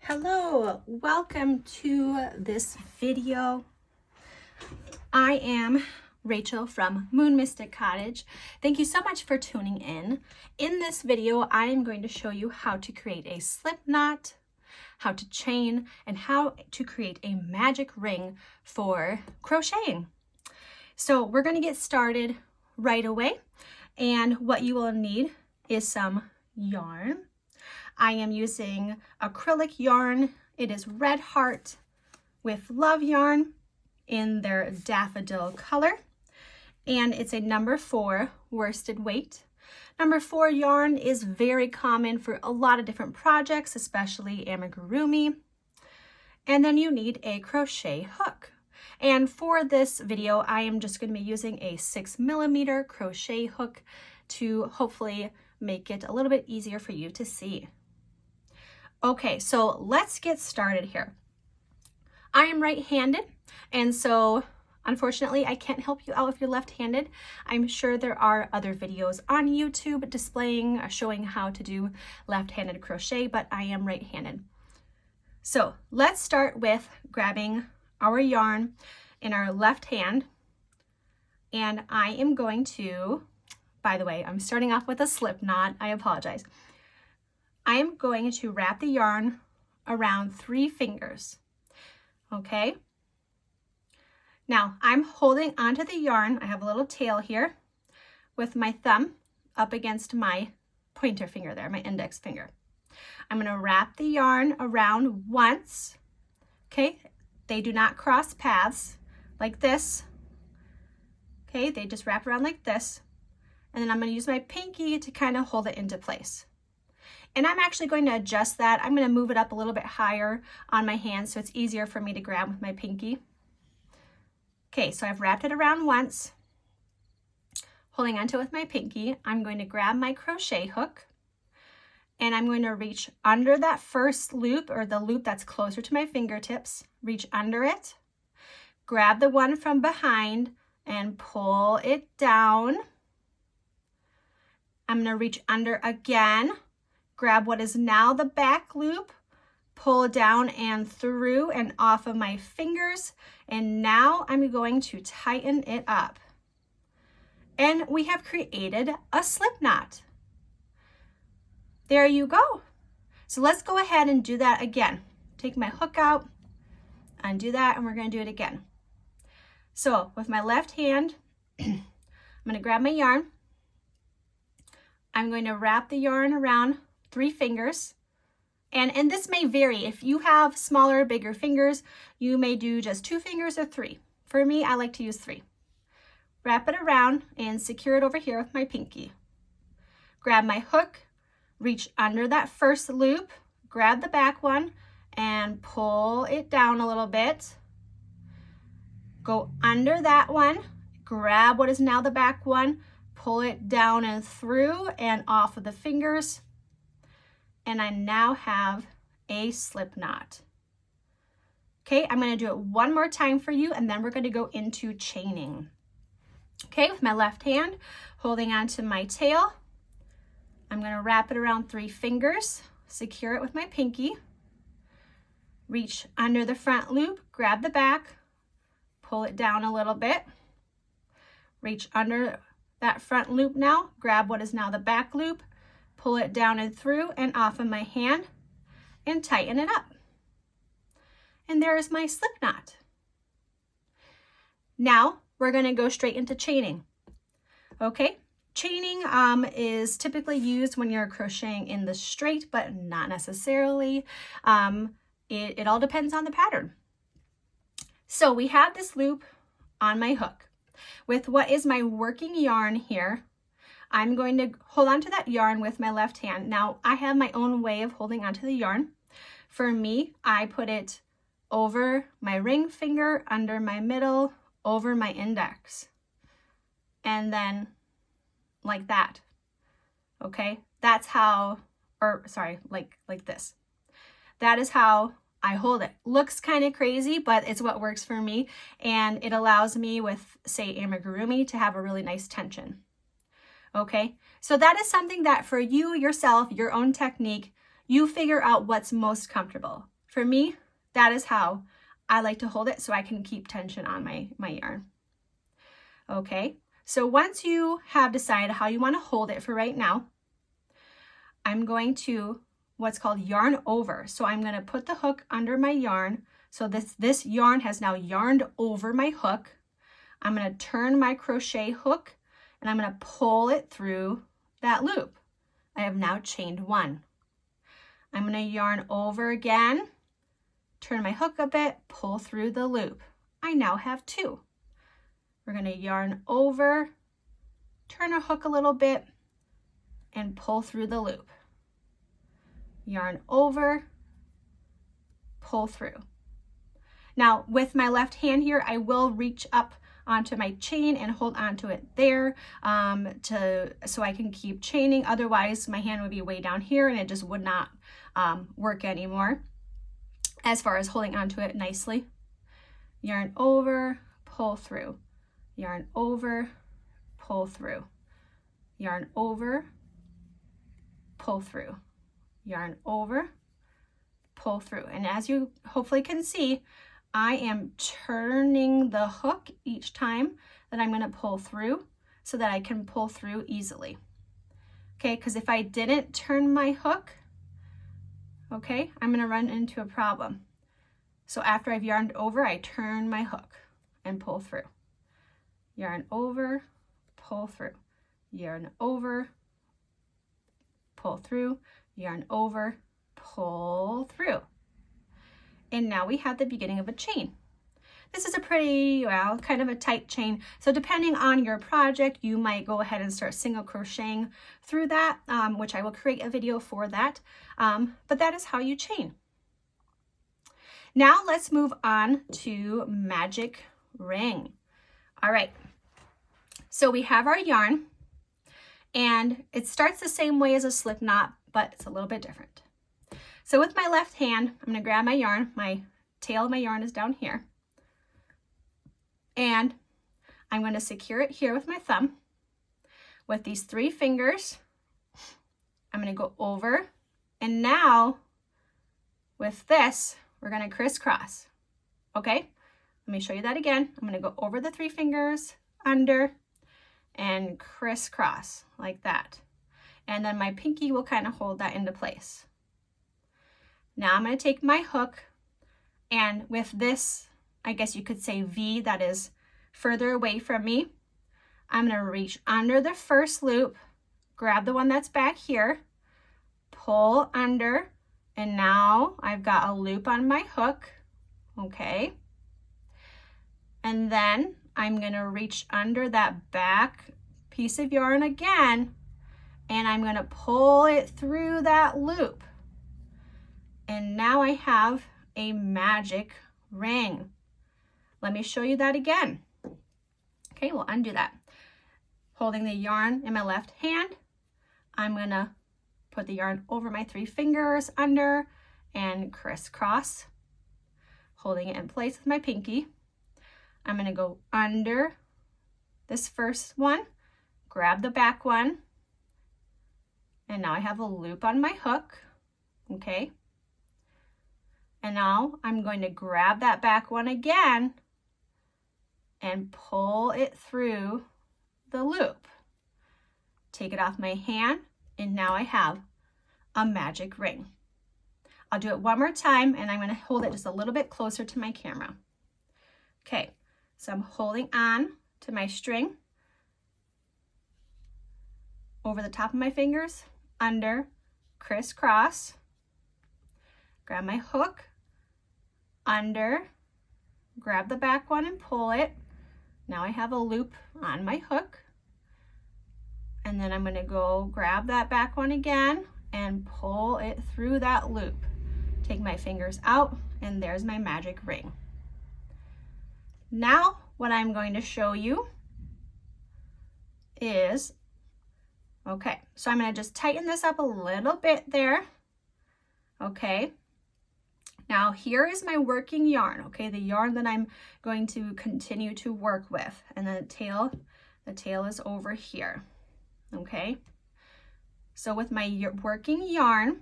Hello, welcome to this video. I am Rachel from Moon Mystic Cottage. Thank you so much for tuning in. In this video, I am going to show you how to create a slip knot, how to chain, and how to create a magic ring for crocheting. So we're going to get started right away. And what you will need is some yarn. I am using acrylic yarn. It is Red Heart with Love yarn in their daffodil color. And it's a number 4 worsted weight. Number 4 yarn is very common for a lot of different projects, especially amigurumi. And then you need a crochet hook. And for this video, I am just going to be using a 6mm crochet hook to hopefully make it a little bit easier for you to see. Okay, so let's get started here. I am right-handed, and so unfortunately I can't help you out if you're left-handed. I'm sure there are other videos on YouTube displaying or showing how to do left-handed crochet, but I am right-handed. So let's start with grabbing our yarn in our left hand, and I am going to, by the way, I'm starting off with a slip knot. I apologize. I am going to wrap the yarn around 3 fingers, okay? Now, I'm holding onto the yarn. I have a little tail here with my thumb up against my pointer finger there, my index finger. I'm gonna wrap the yarn around once, okay? They do not cross paths like this, okay? They just wrap around like this. And then I'm gonna use my pinky to kind of hold it into place. And I'm actually going to adjust that. I'm going to move it up a little bit higher on my hand so it's easier for me to grab with my pinky. Okay, so I've wrapped it around once, holding onto it with my pinky. I'm going to grab my crochet hook and I'm going to reach under that first loop, or the loop that's closer to my fingertips, reach under it, grab the one from behind and pull it down. I'm going to reach under again, grab what is now the back loop, pull down and through and off of my fingers, and now I'm going to tighten it up. And we have created a slip knot. There you go. So let's go ahead and do that again. Take my hook out, undo that, and we're going to do it again. So with my left hand, I'm going to grab my yarn. I'm going to wrap the yarn around 3 fingers, and this may vary. If you have smaller, bigger fingers, you may do just 2 fingers or 3. For me, I like to use 3. Wrap it around and secure it over here with my pinky. Grab my hook, reach under that first loop, grab the back one and pull it down a little bit. Go under that one, grab what is now the back one, pull it down and through and off of the fingers. And I now have a slip knot. Okay, I'm going to do it one more time for you, and then we're going to go into chaining. Okay, with my left hand, holding onto my tail, I'm going to wrap it around 3 fingers, secure it with my pinky, reach under the front loop, grab the back, pull it down a little bit, reach under that front loop now, grab what is now the back loop, pull it down and through and off of my hand and tighten it up. And there is my slip knot. Now we're going to go straight into chaining. Okay, chaining is typically used when you're crocheting in the straight, but not necessarily. It all depends on the pattern. So we have this loop on my hook with what is my working yarn here. I'm going to hold on to that yarn with my left hand. Now, I have my own way of holding onto the yarn. For me, I put it over my ring finger, under my middle, over my index, and then like that. Okay, that's how, or sorry, like this. That is how I hold it. Looks kind of crazy, but it's what works for me, and it allows me with, say, amigurumi to have a really nice tension. Okay, so that is something that for you yourself, your own technique, You figure out what's most comfortable. For me, that is how I like to hold it so I can keep tension on my yarn. Okay, so once you have decided how you want to hold it for right now, I'm going to what's called yarn over. So I'm going to put the hook under my yarn. So this yarn has now yarned over my hook. I'm going to turn my crochet hook and I'm going to pull it through that loop. I have now chained one. I'm going to yarn over again, turn my hook a bit, pull through the loop. I now have two. We're going to yarn over, turn our hook a little bit, and pull through the loop. Yarn over, pull through. Now with my left hand here, I will reach up onto my chain and hold onto it there so I can keep chaining. Otherwise my hand would be way down here and it just would not work anymore as far as holding onto it nicely. Yarn over, pull through. Yarn over, pull through. Yarn over, pull through. Yarn over, pull through. And as you hopefully can see, I am turning the hook each time that I'm going to pull through so that I can pull through easily. Okay, because if I didn't turn my hook, okay, I'm going to run into a problem. So after I've yarned over, I turn my hook and pull through. Yarn over, pull through. Yarn over, pull through. Yarn over, pull through. And now we have the beginning of a chain. This is a pretty, well, kind of a tight chain. So depending on your project, you might go ahead and start single crocheting through that, which I will create a video for that. But that is how you chain. Now let's move on to magic ring. All right, so we have our yarn and it starts the same way as a slip knot, but it's a little bit different. So with my left hand, I'm going to grab my yarn. My tail of my yarn is down here. And I'm going to secure it here with my thumb. With these 3 fingers, I'm going to go over. And now, with this, we're going to crisscross. Okay? Let me show you that again. I'm going to go over the 3 fingers, under, and crisscross like that. And then my pinky will kind of hold that into place. Now I'm going to take my hook, and with this, I guess you could say V that is further away from me, I'm going to reach under the first loop, grab the one that's back here, pull under, and now I've got a loop on my hook, okay? And then I'm going to reach under that back piece of yarn again, and I'm going to pull it through that loop. And now I have a magic ring. Let me show you that again. Okay, we'll undo that. Holding the yarn in my left hand, I'm gonna put the yarn over my 3 fingers under and crisscross, holding it in place with my pinky. I'm gonna go under this first one, grab the back one, and now I have a loop on my hook, okay? And now I'm going to grab that back one again and pull it through the loop. Take it off my hand, and now I have a magic ring. I'll do it one more time, and I'm going to hold it just a little bit closer to my camera. Okay, so I'm holding on to my string over the top of my fingers, under, crisscross, grab my hook, under, grab the back one and pull it. Now I have a loop on my hook. And then I'm going to go grab that back one again and pull it through that loop. Take my fingers out, and there's my magic ring. Now what I'm going to show you is, okay, so I'm going to just tighten this up a little bit there. Okay. Now here is my working yarn, okay, the yarn that I'm going to continue to work with, and then the tail is over here, okay? So with my working yarn,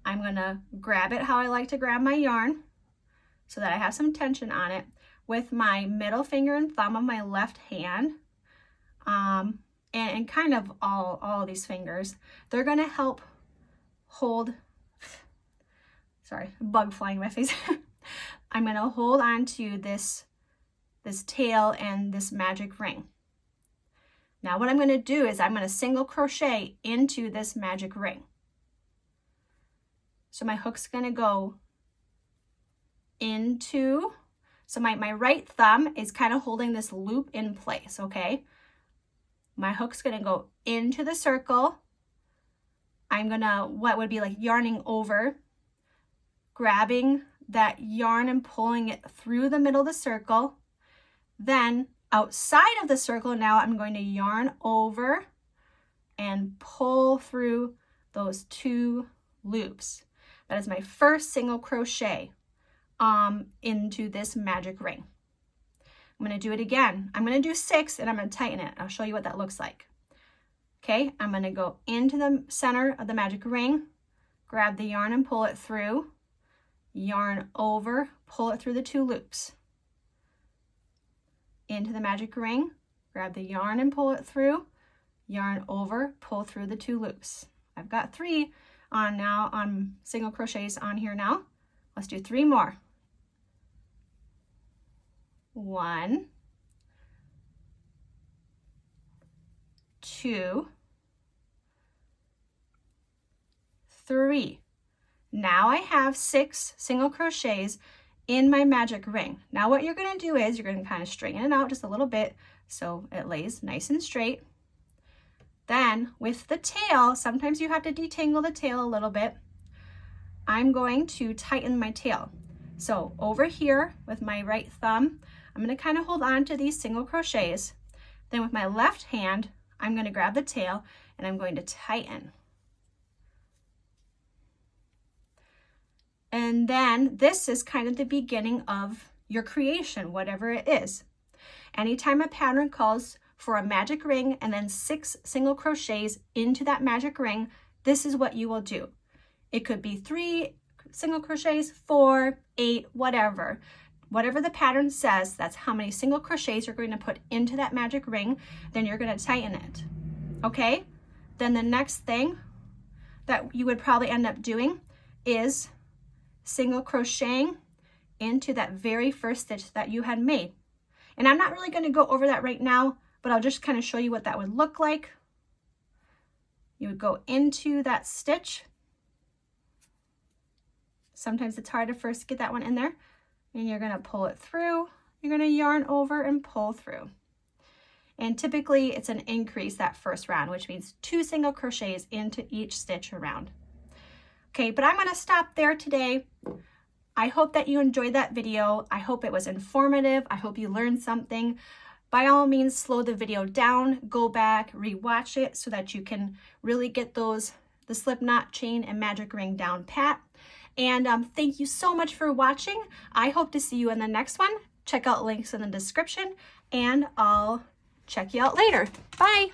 I'm gonna grab it how I like to grab my yarn so that I have some tension on it with my middle finger and thumb of my left hand, and kind of all these fingers. They're gonna help hold, sorry, bug flying in my face. I'm gonna hold on to this tail and this magic ring. Now what I'm gonna do is I'm gonna single crochet into this magic ring. So my hook's gonna go into, so my right thumb is kind of holding this loop in place, okay? My hook's gonna go into the circle. I'm gonna, what would be like yarning over, grabbing that yarn and pulling it through the middle of the circle. Then outside of the circle, now I'm going to yarn over and pull through those 2 loops. That is my first single crochet into this magic ring. I'm going to do it again. I'm going to do 6 and I'm going to tighten it. I'll show you what that looks like. Okay, I'm going to go into the center of the magic ring, grab the yarn and pull it through, yarn over, pull it through the 2 loops. Into the magic ring, grab the yarn and pull it through, yarn over, pull through the 2 loops. I've got 3 on now, on single crochets on here now. Let's do 3 more. 1, 2, 3. Now I have 6 single crochets in my magic ring. Now what you're going to do is you're going to kind of straighten it out just a little bit so it lays nice and straight. Then with the tail, sometimes you have to detangle the tail a little bit. I'm going to tighten my tail. So over here with my right thumb, I'm going to kind of hold on to these single crochets. Then with my left hand, I'm going to grab the tail and I'm going to tighten. And then this is kind of the beginning of your creation, whatever it is. Anytime a pattern calls for a magic ring and then 6 single crochets into that magic ring, this is what you will do. It could be 3 single crochets, 4, 8, whatever. Whatever the pattern says, that's how many single crochets you're going to put into that magic ring. Then you're going to tighten it. Okay? Then the next thing that you would probably end up doing is single crocheting into that very first stitch that you had made. And I'm not really going to go over that right now, but I'll just kind of show you what that would look like. You would go into that stitch. Sometimes it's hard to first get that one in there. And you're going to pull it through. You're going to yarn over and pull through. And typically it's an increase that first round, which means 2 single crochets into each stitch around. Okay, but I'm going to stop there today. I hope that you enjoyed that video. I hope it was informative. I hope you learned something. By all means, slow the video down, go back, rewatch it so that you can really get the slip knot, chain, and magic ring down pat. And thank you so much for watching. I hope to see you in the next one. Check out links in the description, and I'll check you out later. Bye.